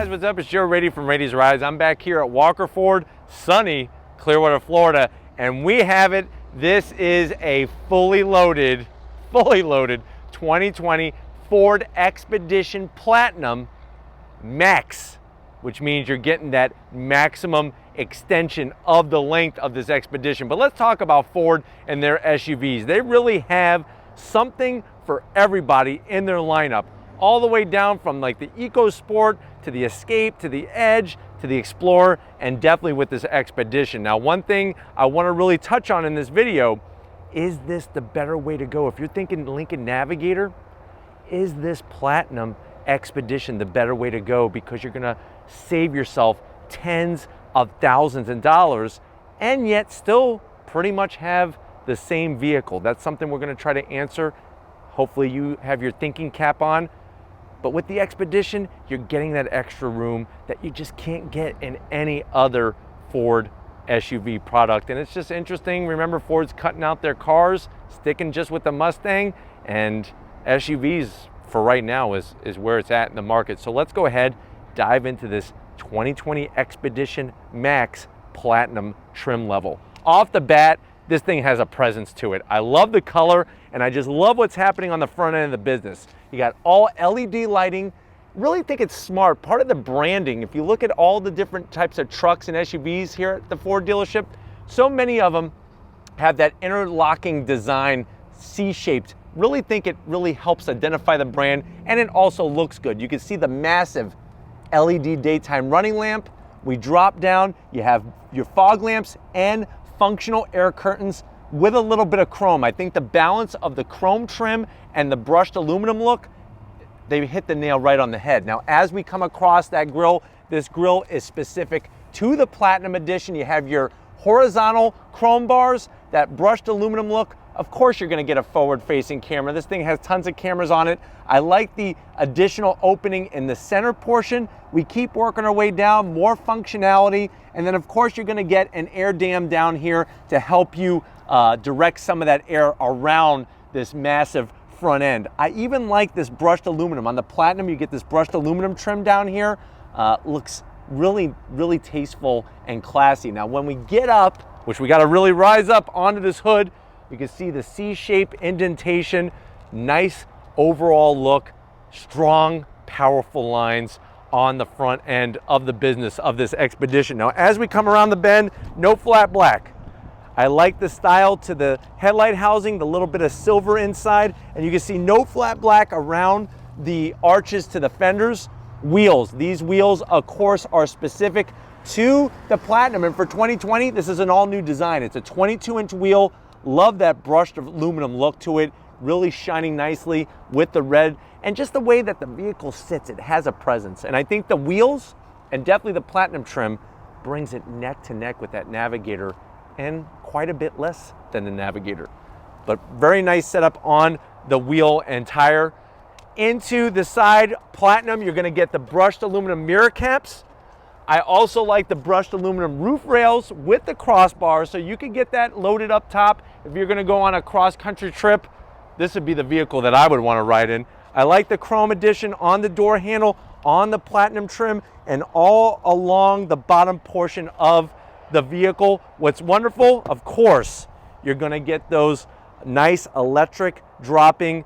guys, what's up? It's Joe Rady from Rady's Rides. I'm back here at Walker Ford, sunny Clearwater, Florida, and we have it. This is a fully loaded 2020 Ford Expedition Platinum Max, which means you're getting that maximum extension of the length of this Expedition. But let's talk about Ford and their SUVs. They really have something for everybody in their lineup, all the way down from like the EcoSport to the Escape to the Edge to the Explorer, and definitely with this Expedition. Now, one thing I want to really touch on in this video, is this the better way to go? If you're thinking Lincoln Navigator, is this Platinum Expedition the better way to go? Because you're gonna save yourself tens of thousands of dollars and yet still pretty much have the same vehicle. That's something we're gonna try to answer. Hopefully you have your thinking cap on. But with the Expedition, you're getting that extra room that you just can't get in any other Ford SUV product. And it's just interesting. Remember, Ford's cutting out their cars, sticking just with the Mustang, and SUVs for right now is where it's at in the market. So let's go ahead, dive into this 2020 Expedition Max Platinum trim level. Off the bat, this thing has a presence to it. I love the color, and I just love what's happening on the front end of the business. You got all LED lighting. Really think it's smart. Part of the branding, if you look at all the different types of trucks and SUVs here at the Ford dealership, so many of them have that interlocking design, C-shaped. Really think it really helps identify the brand, and it also looks good. You can see the massive LED daytime running lamp. We drop down, you have your fog lamps and functional air curtains with a little bit of chrome. I think the balance of the chrome trim and the brushed aluminum look, they hit the nail right on the head. Now, as we come across that grille, this grille is specific to the Platinum Edition. You have your horizontal chrome bars, that brushed aluminum look. Of course, you're gonna get a forward-facing camera. This thing has tons of cameras on it. I like the additional opening in the center portion. We keep working our way down, more functionality, and then of course, you're gonna get an air dam down here to help you direct some of that air around this massive front end. I even like this brushed aluminum. On the Platinum, you get this brushed aluminum trim down here. Looks really, really tasteful and classy. Now, when we get up, which we gotta really rise up onto this hood, you can see the C-shaped indentation, nice overall look, strong, powerful lines on the front end of the business of this Expedition. Now, as we come around the bend, no flat black. I like the style to the headlight housing, the little bit of silver inside, and you can see no flat black around the arches to the fenders. Wheels, these wheels, of course, are specific to the Platinum, and for 2020, this is an all-new design. It's a 22-inch wheel. Love that brushed aluminum look to it, really shining nicely with the red, and just the way that the vehicle sits, it has a presence. And I think the wheels, and definitely the Platinum trim, brings it neck to neck with that Navigator, and quite a bit less than the Navigator. But very nice setup on the wheel and tire. Into the side Platinum, you're gonna get the brushed aluminum mirror caps. I also like the brushed aluminum roof rails with the crossbars, so you can get that loaded up top. If you're gonna go on a cross-country trip, this would be the vehicle that I would wanna ride in. I like the chrome addition on the door handle, on the Platinum trim, and all along the bottom portion of the vehicle. What's wonderful, of course, you're gonna get those nice electric dropping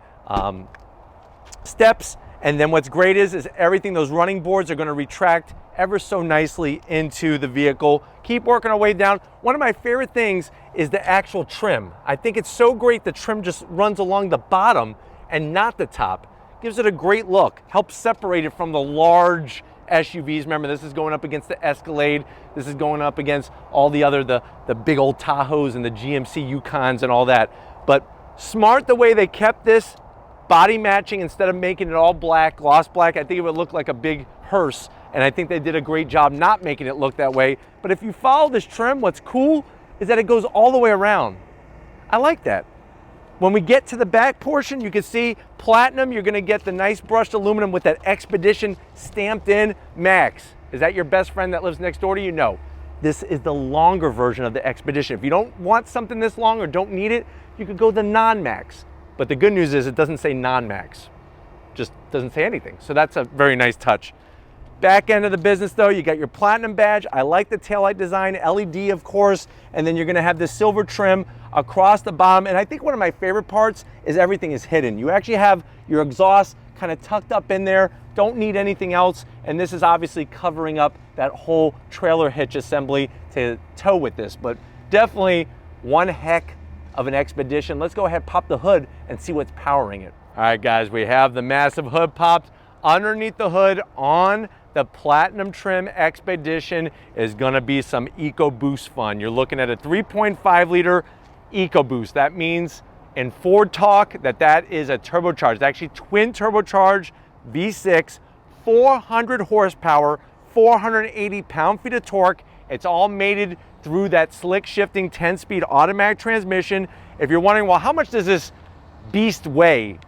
steps. And then what's great is everything, those running boards are gonna retract ever so nicely into the vehicle. Keep working our way down. One of my favorite things is the actual trim. I think it's so great the trim just runs along the bottom and not the top. Gives it a great look. Helps separate it from the large SUVs. Remember, this is going up against the Escalade. This is going up against all the other, the big old Tahoes and the GMC Yukons and all that. But smart the way they kept this body matching instead of making it all black, gloss black. I think it would look like a big hearse, and I think they did a great job not making it look that way. But if you follow this trim, what's cool is that it goes all the way around. I like that. When we get to the back portion, you can see Platinum, you're gonna get the nice brushed aluminum with that Expedition stamped in Max. Is that your best friend that lives next door to you? No. This is the longer version of the Expedition. If you don't want something this long or don't need it, you could go the non-Max. But the good news is it doesn't say non-Max. Just doesn't say anything. So that's a very nice touch. Back end of the business though, you got your platinum badge. I like the taillight design, LED of course, and then you're gonna have this silver trim across the bottom. And I think one of my favorite parts is everything is hidden. You actually have your exhaust kind of tucked up in there, don't need anything else. And this is obviously covering up that whole trailer hitch assembly to tow with this, but definitely one heck of an Expedition. Let's go ahead, pop the hood and see what's powering it. All right guys, we have the massive hood popped. Underneath the hood on the platinum trim Expedition is gonna be some EcoBoost fun. You're looking at a 3.5 liter EcoBoost. That means in Ford talk that is a turbocharged, actually twin turbocharged V6, 400 horsepower, 480 pound-feet of torque. It's all mated through that slick shifting 10-speed automatic transmission. If you're wondering, well, how much does this beast weigh?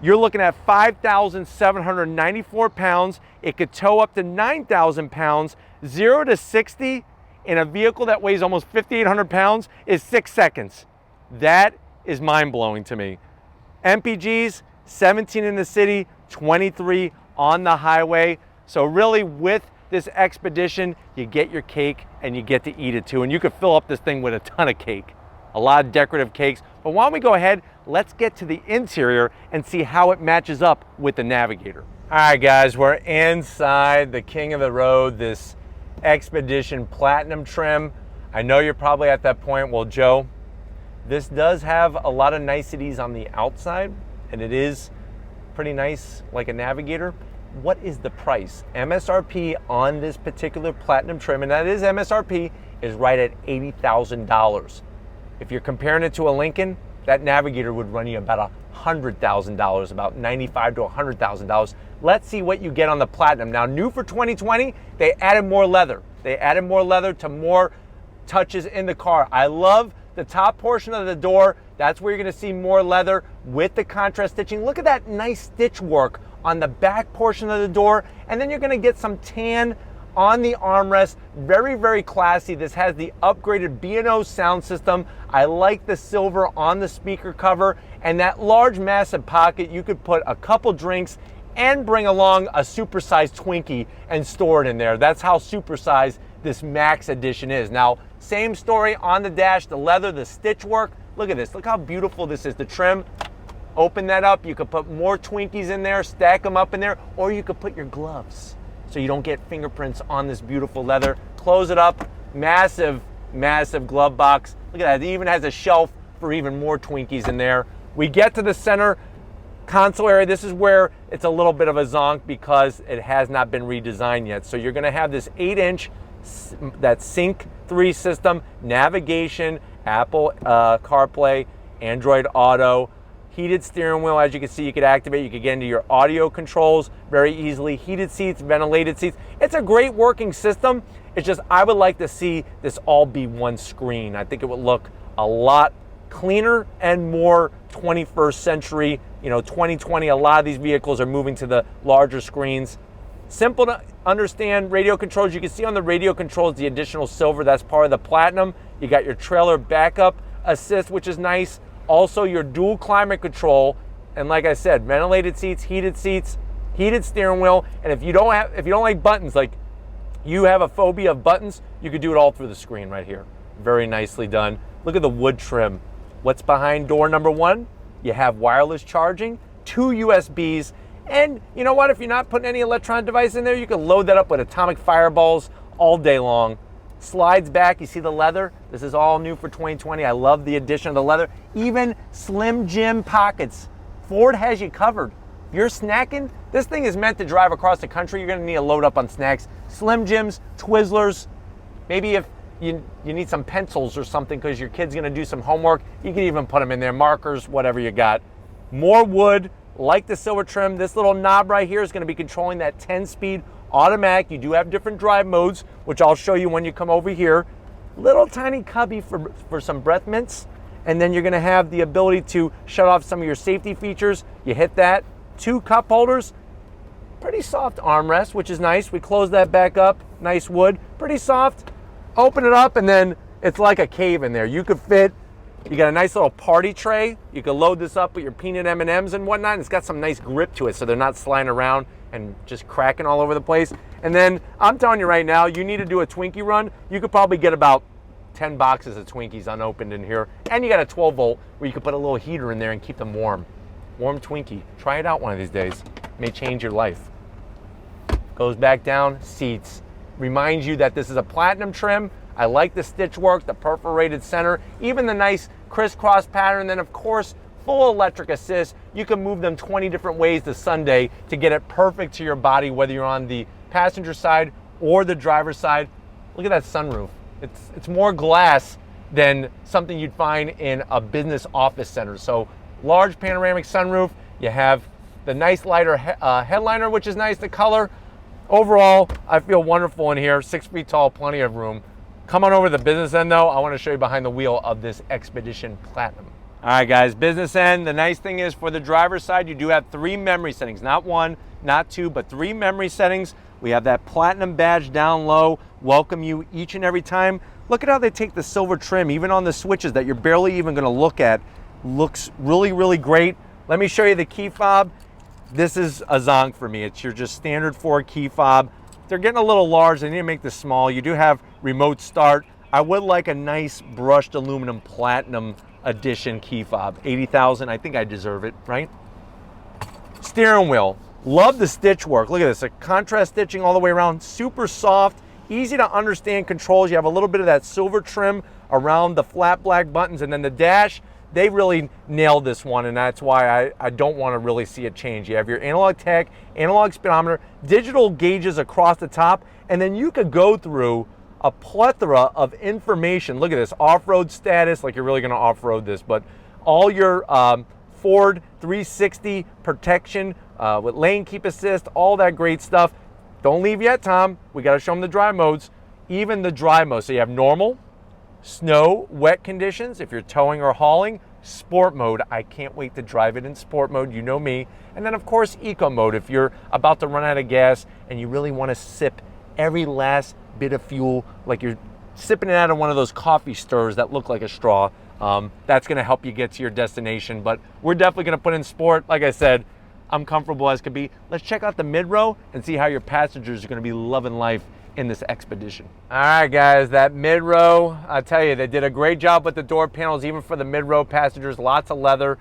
You're looking at 5,794 pounds. It could tow up to 9,000 pounds. 0 to 60 in a vehicle that weighs almost 5,800 pounds is 6 seconds. That is mind-blowing to me. MPGs, 17 in the city, 23 on the highway. So really with this Expedition, you get your cake and you get to eat it too. And you could fill up this thing with a ton of cake, a lot of decorative cakes. But why don't we go ahead, let's get to the interior and see how it matches up with the Navigator. All right guys, we're inside the king of the road, this Expedition Platinum trim. I know you're probably at that point, well Joe, this does have a lot of niceties on the outside and it is pretty nice like a Navigator. What is the price? MSRP on this particular Platinum trim, and that is MSRP, is right at $80,000. If you're comparing it to a Lincoln, that Navigator would run you about $100,000, about $95,000 to $100,000. Let's see what you get on the Platinum. Now, new for 2020, they added more leather. They added more leather to more touches in the car. I love the top portion of the door. That's where you're gonna see more leather with the contrast stitching. Look at that nice stitch work on the back portion of the door. And then you're gonna get some tan on the armrest. Very, very classy. This has the upgraded B&O sound system. I like the silver on the speaker cover, and that large massive pocket. You could put a couple drinks and bring along a supersized Twinkie and store it in there. That's how supersized this Max Edition is. Now, same story on the dash, the leather, the stitch work. Look at this, look how beautiful this is. The trim, open that up, you could put more Twinkies in there, stack them up in there, or you could put your gloves so you don't get fingerprints on this beautiful leather. Close it up, massive, massive glove box. Look at that, it even has a shelf for even more Twinkies in there. We get to the center console area. This is where it's a little bit of a zonk because it has not been redesigned yet. So you're gonna have this 8-inch, that Sync 3 system, navigation, Apple CarPlay, Android Auto, heated steering wheel. As you can see, you could activate, you could get into your audio controls very easily, heated seats, ventilated seats. It's a great working system. It's just, I would like to see this all be one screen. I think it would look a lot cleaner and more 21st century. You know, 2020, a lot of these vehicles are moving to the larger screens. Simple to understand radio controls. You can see on the radio controls the additional silver, that's part of the Platinum. You got your trailer backup assist, which is nice. Also your dual climate control, and like I said, ventilated seats, heated steering wheel. And if you don't like buttons, like you have a phobia of buttons, you could do it all through the screen right here. Very nicely done. Look at the wood trim. What's behind door number 1? You have wireless charging, 2 USBs, and you know what? If you're not putting any electronic device in there, you can load that up with atomic fireballs all day long. Slides back, you see the leather? This is all new for 2020. I love the addition of the leather. Even Slim Jim pockets. Ford has you covered. If you're snacking, this thing is meant to drive across the country. You're gonna need to load up on snacks. Slim Jims, Twizzlers, maybe if you need some pencils or something because your kid's gonna do some homework, you can even put them in there, markers, whatever you got. More wood, like the silver trim. This little knob right here is gonna be controlling that 10-speed automatic. You do have different drive modes, which I'll show you when you come over here. Little tiny cubby for some breath mints. And then you're gonna have the ability to shut off some of your safety features. You hit that, 2 cup holders, pretty soft armrest, which is nice. We close that back up, nice wood, pretty soft. Open it up and then it's like a cave in there. You could fit, you got a nice little party tray. You can load this up with your peanut M&Ms and whatnot. It's got some nice grip to it so they're not sliding around. and just cracking all over the place. And then I'm telling you right now, you need to do a Twinkie run. You could probably get about 10 boxes of Twinkies unopened in here. And you got a 12 volt where you can put a little heater in there and keep them warm. Warm Twinkie. Try it out one of these days. It may change your life. Goes back down, seats. Reminds you that this is a platinum trim. I like the stitch work, the perforated center, even the nice crisscross pattern. Then of course, full electric assist. You can move them 20 different ways this Sunday to get it perfect to your body, whether you're on the passenger side or the driver's side. Look at that sunroof. It's more glass than something you'd find in a business office center. So large panoramic sunroof. You have the nice lighter headliner, which is nice, the color. Overall, I feel wonderful in here. 6 feet tall, plenty of room. Come on over to the business end though. I want to show you behind the wheel of this Expedition Platinum. All right guys, business end. The nice thing is for the driver's side, you do have 3 memory settings, not 1, not 2, but 3 memory settings. We have that platinum badge down low, welcome you each and every time. Look at how they take the silver trim, even on the switches that you're barely even gonna look at. Looks really, really great. Let me show you the key fob. This is a zonk for me. It's your just standard 4 key fob. They're getting a little large, they need to make this small. You do have remote start. I would like a nice brushed aluminum platinum edition key fob. 80,000, I think I deserve it, right? Steering wheel. Love the stitch work. Look at this, a contrast stitching all the way around, super soft, easy to understand controls. You have a little bit of that silver trim around the flat black buttons, and then the dash, they really nailed this one, and that's why I don't want to really see it change. You have your analog tech, analog speedometer, digital gauges across the top, and then you could go through a plethora of information. Look at this, off-road status, like you're really going to off-road this, but all your Ford 360 protection with lane keep assist, all that great stuff. Don't leave yet, Tom. We got to show them the dry modes, even the dry mode. So you have normal, snow, wet conditions. If you're towing or hauling, sport mode. I can't wait to drive it in sport mode. You know me. And then of course, eco mode. If you're about to run out of gas and you really want to sip every last bit of fuel, like you're sipping it out of one of those coffee stirrers that look like a straw, that's going to help you get to your destination. But we're definitely going to put in sport. Like I said, I'm comfortable as could be. Let's check out the mid-row and see how your passengers are going to be loving life in this Expedition. All right, guys, that mid-row, I tell you, they did a great job with the door panels, even for the mid-row passengers, lots of leather.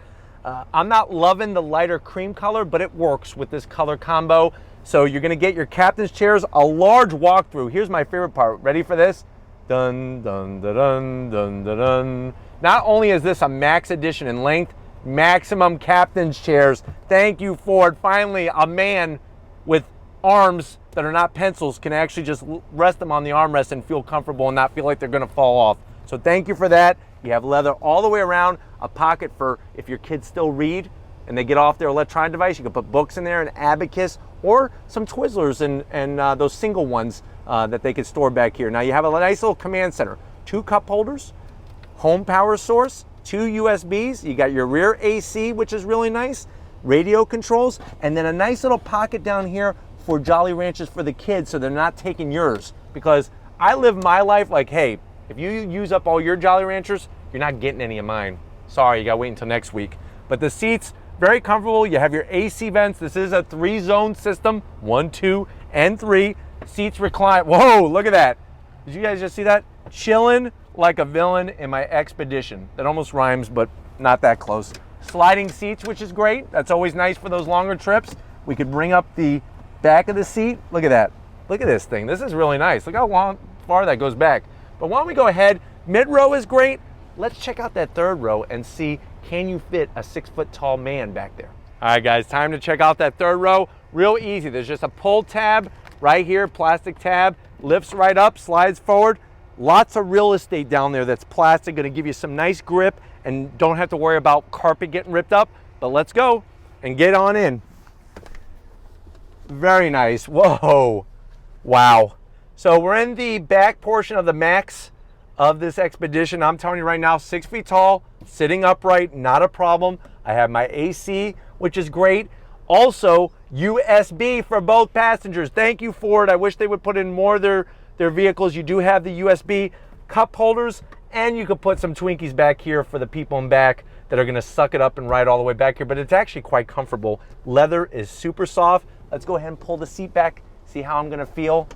I'm not loving the lighter cream color, but it works with this color combo. So you're going to get your captain's chairs, a large walkthrough. Here's my favorite part. Ready for this? Dun, dun, dun, dun, dun, dun, dun. Not only is this a max edition in length, maximum captain's chairs. Thank you, Ford. Finally, a man with arms that are not pencils can actually just rest them on the armrest and feel comfortable and not feel like they're going to fall off. So thank you for that. You have leather all the way around, a pocket for if your kids still read and they get off their electronic device, you can put books in there, an abacus, or some Twizzlers and those single ones that they could store back here. Now you have a nice little command center, 2 cup holders, home power source, 2 USBs, you got your rear AC, which is really nice, radio controls, and then a nice little pocket down here for Jolly Ranchers for the kids so they're not taking yours. Because I live my life like, hey, if you use up all your Jolly Ranchers, you're not getting any of mine. Sorry, you gotta wait until next week. But the seats, very comfortable. You have your AC vents. This is a 3-zone system, 1, 2, and 3. Seats recline. Whoa, look at that. Did you guys just see that? Chilling like a villain in my Expedition. That almost rhymes, but not that close. Sliding seats, which is great. That's always nice for those longer trips. We could bring up the back of the seat. Look at that. Look at this thing. This is really nice. Look how far that goes back. But why don't we go ahead? Mid-row is great. Let's check out that 3rd row and see, can you fit a 6-foot tall man back there? All right, guys, time to check out that 3rd row. Real easy. There's just a pull tab right here, plastic tab, lifts right up, slides forward. Lots of real estate down there that's plastic, going to give you some nice grip and don't have to worry about carpet getting ripped up. But let's go and get on in. Very nice. Whoa. Wow. So we're in the back portion of the Max of this Expedition. I'm telling you right now, 6 feet tall, sitting upright, not a problem. I have my AC, which is great. Also, USB for both passengers. Thank you, Ford. I wish they would put in more of their vehicles. You do have the USB cup holders, and you could put some Twinkies back here for the people in back that are gonna suck it up and ride all the way back here, but it's actually quite comfortable. Leather is super soft. Let's go ahead and pull the seat back, see how I'm gonna feel.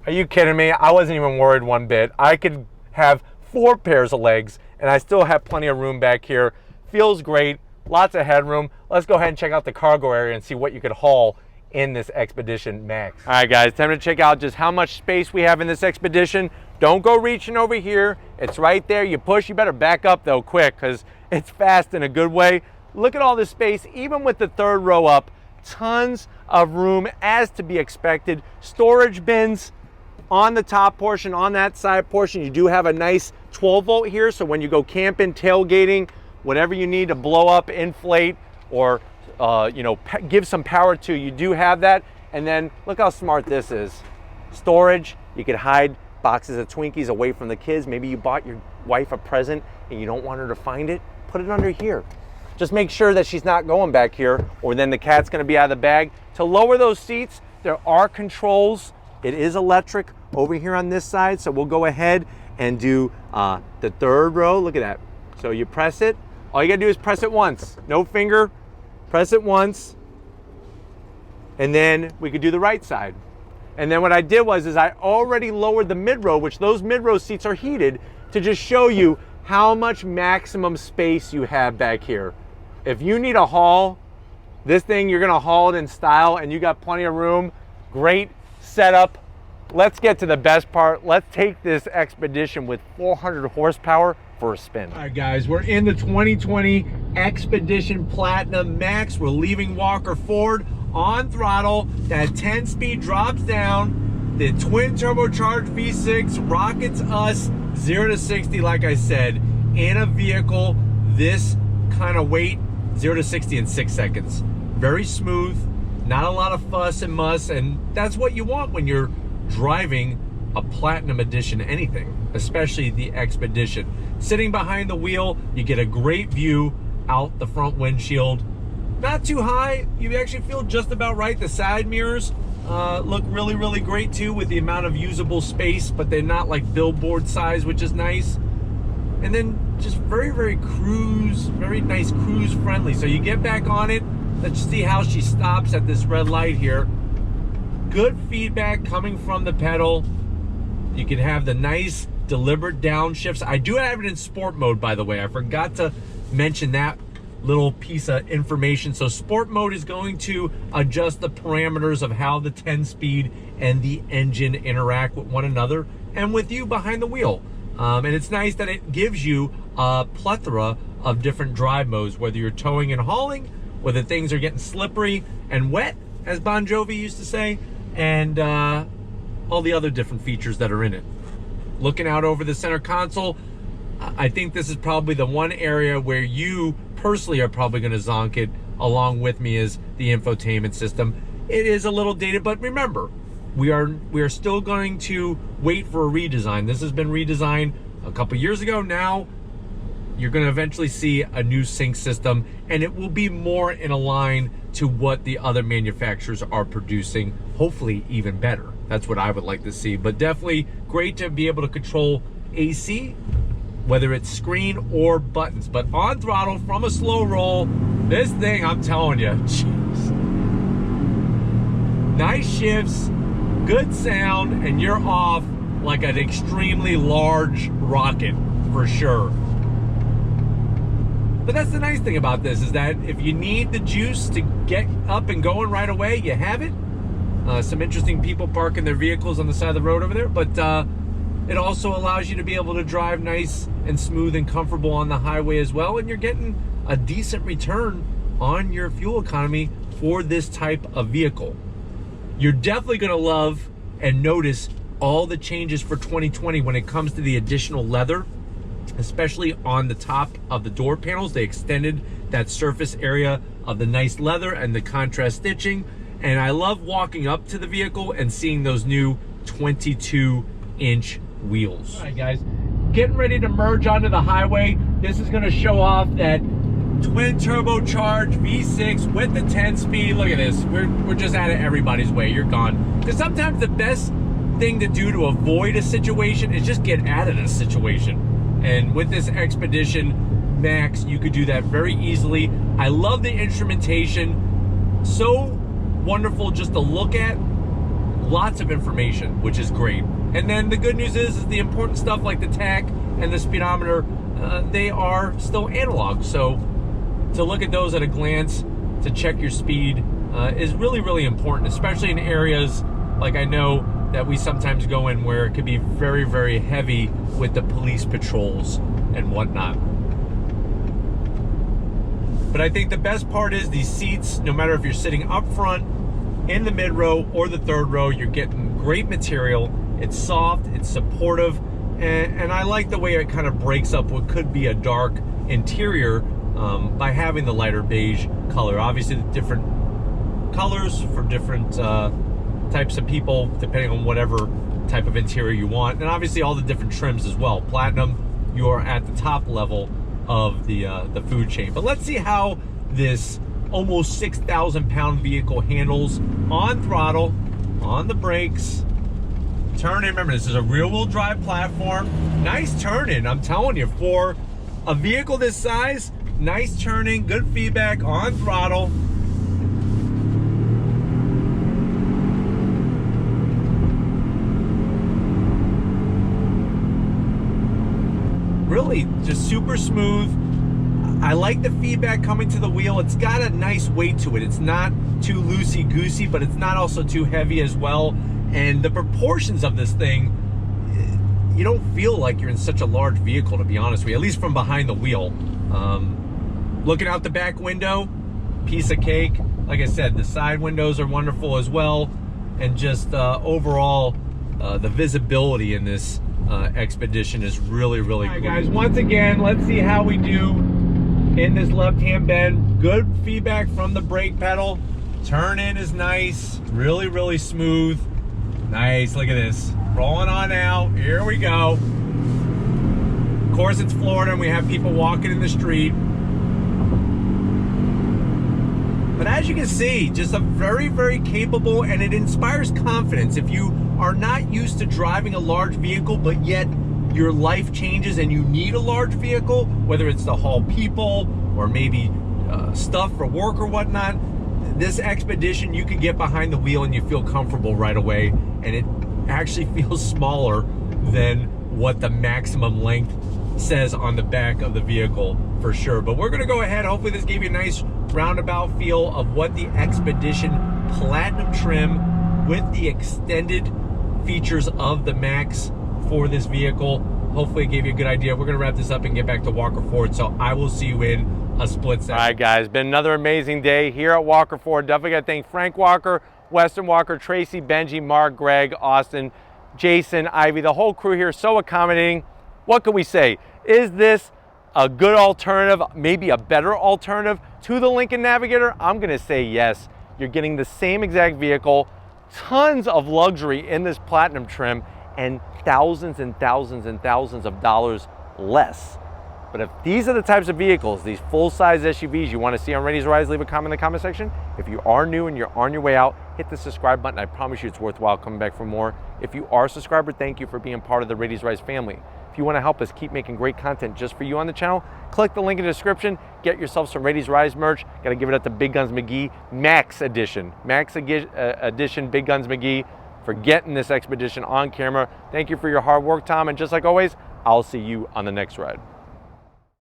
Are you kidding me? I wasn't even worried one bit. I could have 4 pairs of legs and I still have plenty of room back here. Feels great, lots of headroom. Let's go ahead and check out the cargo area and see what you could haul in this Expedition Max. All right guys, time to check out just how much space we have in this Expedition. Don't go reaching over here. It's right there. You push, you better back up though quick because it's fast in a good way. Look at all this space, even with the 3rd row up, tons of room as to be expected. Storage bins on the top portion, on that side portion. You do have a nice 12 volt here, so when you go camping, tailgating, whatever you need to blow up, inflate, or you know, give some power to, you do have that. And then look how smart this is. Storage, you could hide boxes of Twinkies away from the kids. Maybe you bought your wife a present and you don't want her to find it, put it under here. Just make sure that she's not going back here, or then the cat's gonna be out of the bag. To lower those seats, there are controls. It is electric over here on this side, so we'll go ahead and do the 3rd row. Look at that. So you press it. All you gotta do is press it once. No finger, press it once. And then we could do the right side. And then what I did was I already lowered the mid-row, which those mid-row seats are heated, to just show you how much maximum space you have back here. If you need a haul, this thing, you're gonna haul it in style and you got plenty of room. Great setup. Let's get to the best part. Let's take this Expedition with 400 horsepower for a spin. All right guys, we're in the 2020 Expedition Platinum Max. We're leaving Walker Ford on throttle. That 10-speed drops down. The twin turbocharged V6 rockets us 0 to 60, like I said, in a vehicle this kind of weight, 0 to 60 in 6 seconds. Very smooth, not a lot of fuss and muss, and that's what you want when you're driving a Platinum Edition anything, especially the Expedition. Sitting behind the wheel, you get a great view out the front windshield. Not too high, you actually feel just about right. The side mirrors look really, really great too, with the amount of usable space, but they're not like billboard size, which is nice. And then just very, very nice cruise friendly. So you get back on it. Let's see how she stops at this red light here. Good feedback coming from the pedal. You can have the nice deliberate downshifts. I do have it in sport mode, by the way. I forgot to mention that little piece of information. So sport mode is going to adjust the parameters of how the 10-speed and the engine interact with one another and with you behind the wheel. And it's nice that it gives you a plethora of different drive modes, whether you're towing and hauling, whether things are getting slippery and wet, as Bon Jovi used to say, and all the other different features that are in it. Looking out over the center console, I think this is probably the one area where you personally are probably going to zonk it along with me, is the infotainment system. It is a little dated, but remember, we are still going to wait for a redesign. This has been redesigned a couple years ago. Now you're going to eventually see a new sync system, and it will be more in line to what the other manufacturers are producing, hopefully even better. That's what I would like to see. But definitely great to be able to control AC, whether it's screen or buttons. But on throttle from a slow roll, this thing, I'm telling you, jeez. Nice shifts, good sound, and you're off like an extremely large rocket for sure. But that's the nice thing about this, is that if you need the juice to get up and going right away, you have it. Some interesting people parking their vehicles on the side of the road over there, but it also allows you to be able to drive nice and smooth and comfortable on the highway as well, and you're getting a decent return on your fuel economy for this type of vehicle. You're definitely going to love and notice all the changes for 2020 when it comes to the additional leather, especially on the top of the door panels. They extended that surface area of the nice leather and the contrast stitching. And I love walking up to the vehicle and seeing those new 22-inch wheels. All right, guys, getting ready to merge onto the highway. This is going to show off that twin turbocharged V6 with the 10-speed. Look at this. We're just out of everybody's way. You're gone. Because sometimes the best thing to do to avoid a situation is just get out of this situation. And with this Expedition Max, you could do that very easily. I love the instrumentation. So wonderful just to look at. Lots of information, which is great. And then the good news is the important stuff like the tach and the speedometer, they are still analog. So to look at those at a glance, to check your speed, is really, really important, especially in areas like I know that we sometimes go in where it could be very, very heavy with the police patrols and whatnot. But I think the best part is these seats, no matter if you're sitting up front, in the mid row or the third row, you're getting great material. It's soft, it's supportive, and I like the way it kind of breaks up what could be a dark interior by having the lighter beige color. Obviously, the different colors for different types of people, depending on whatever type of interior you want, and obviously all the different trims as well. Platinum, you are at the top level of the food chain. But let's see how this almost 6,000 pound vehicle handles on throttle, on the brakes. Turn in, remember this is a rear wheel drive platform. Nice turn in, I'm telling you, for a vehicle this size, nice turning, good feedback on throttle. Really just super smooth. I like the feedback coming to the wheel. It's got a nice weight to it. It's not too loosey-goosey, but it's not also too heavy as well. And the proportions of this thing, you don't feel like you're in such a large vehicle, to be honest with you, at least from behind the wheel. Looking out the back window, piece of cake. Like I said, the side windows are wonderful as well. And just overall, the visibility in this Expedition is really, really cool. All right, guys, once again, let's see how we do in this left-hand bend. Good feedback from the brake pedal. Turn in is nice, really, really smooth. Nice, look at this. Rolling on out, here we go. Of course, it's Florida and we have people walking in the street. But as you can see, just a very, very capable, and it inspires confidence. If you are not used to driving a large vehicle, but yet your life changes and you need a large vehicle, whether it's to haul people or maybe stuff for work or whatnot, this Expedition, you can get behind the wheel and you feel comfortable right away, and it actually feels smaller than what the maximum length says on the back of the vehicle for sure. But we're gonna go ahead, hopefully this gave you a nice roundabout feel of what the Expedition Platinum trim with the extended features of the Max for this vehicle. Hopefully it gave you a good idea. We're gonna wrap this up and get back to Walker Ford, so I will see you in a split second. All right, guys, been another amazing day here at Walker Ford. Definitely gotta thank Frank Walker, Weston Walker, Tracy, Benji, Mark, Greg, Austin, Jason, Ivy, the whole crew here, so accommodating. What can we say? Is this a good alternative, maybe a better alternative to the Lincoln Navigator? I'm gonna say yes. You're getting the same exact vehicle, tons of luxury in this Platinum trim, and thousands and thousands and thousands of dollars less. But if these are the types of vehicles, these full-size SUVs you want to see on Ready to Rise, leave a comment in the comment section. If you are new and you're on your way out, hit the subscribe button. I promise you it's worthwhile coming back for more. If you are a subscriber, thank you for being part of the Ready to Rise family. If you want to help us keep making great content just for you on the channel, click the link in the description. Get yourself some Ready to Rise merch. Got to give it up to Big Guns McGee Max Edition. Edition Big Guns McGee for getting this Expedition on camera. Thank you for your hard work, Tom. And just like always, I'll see you on the next ride.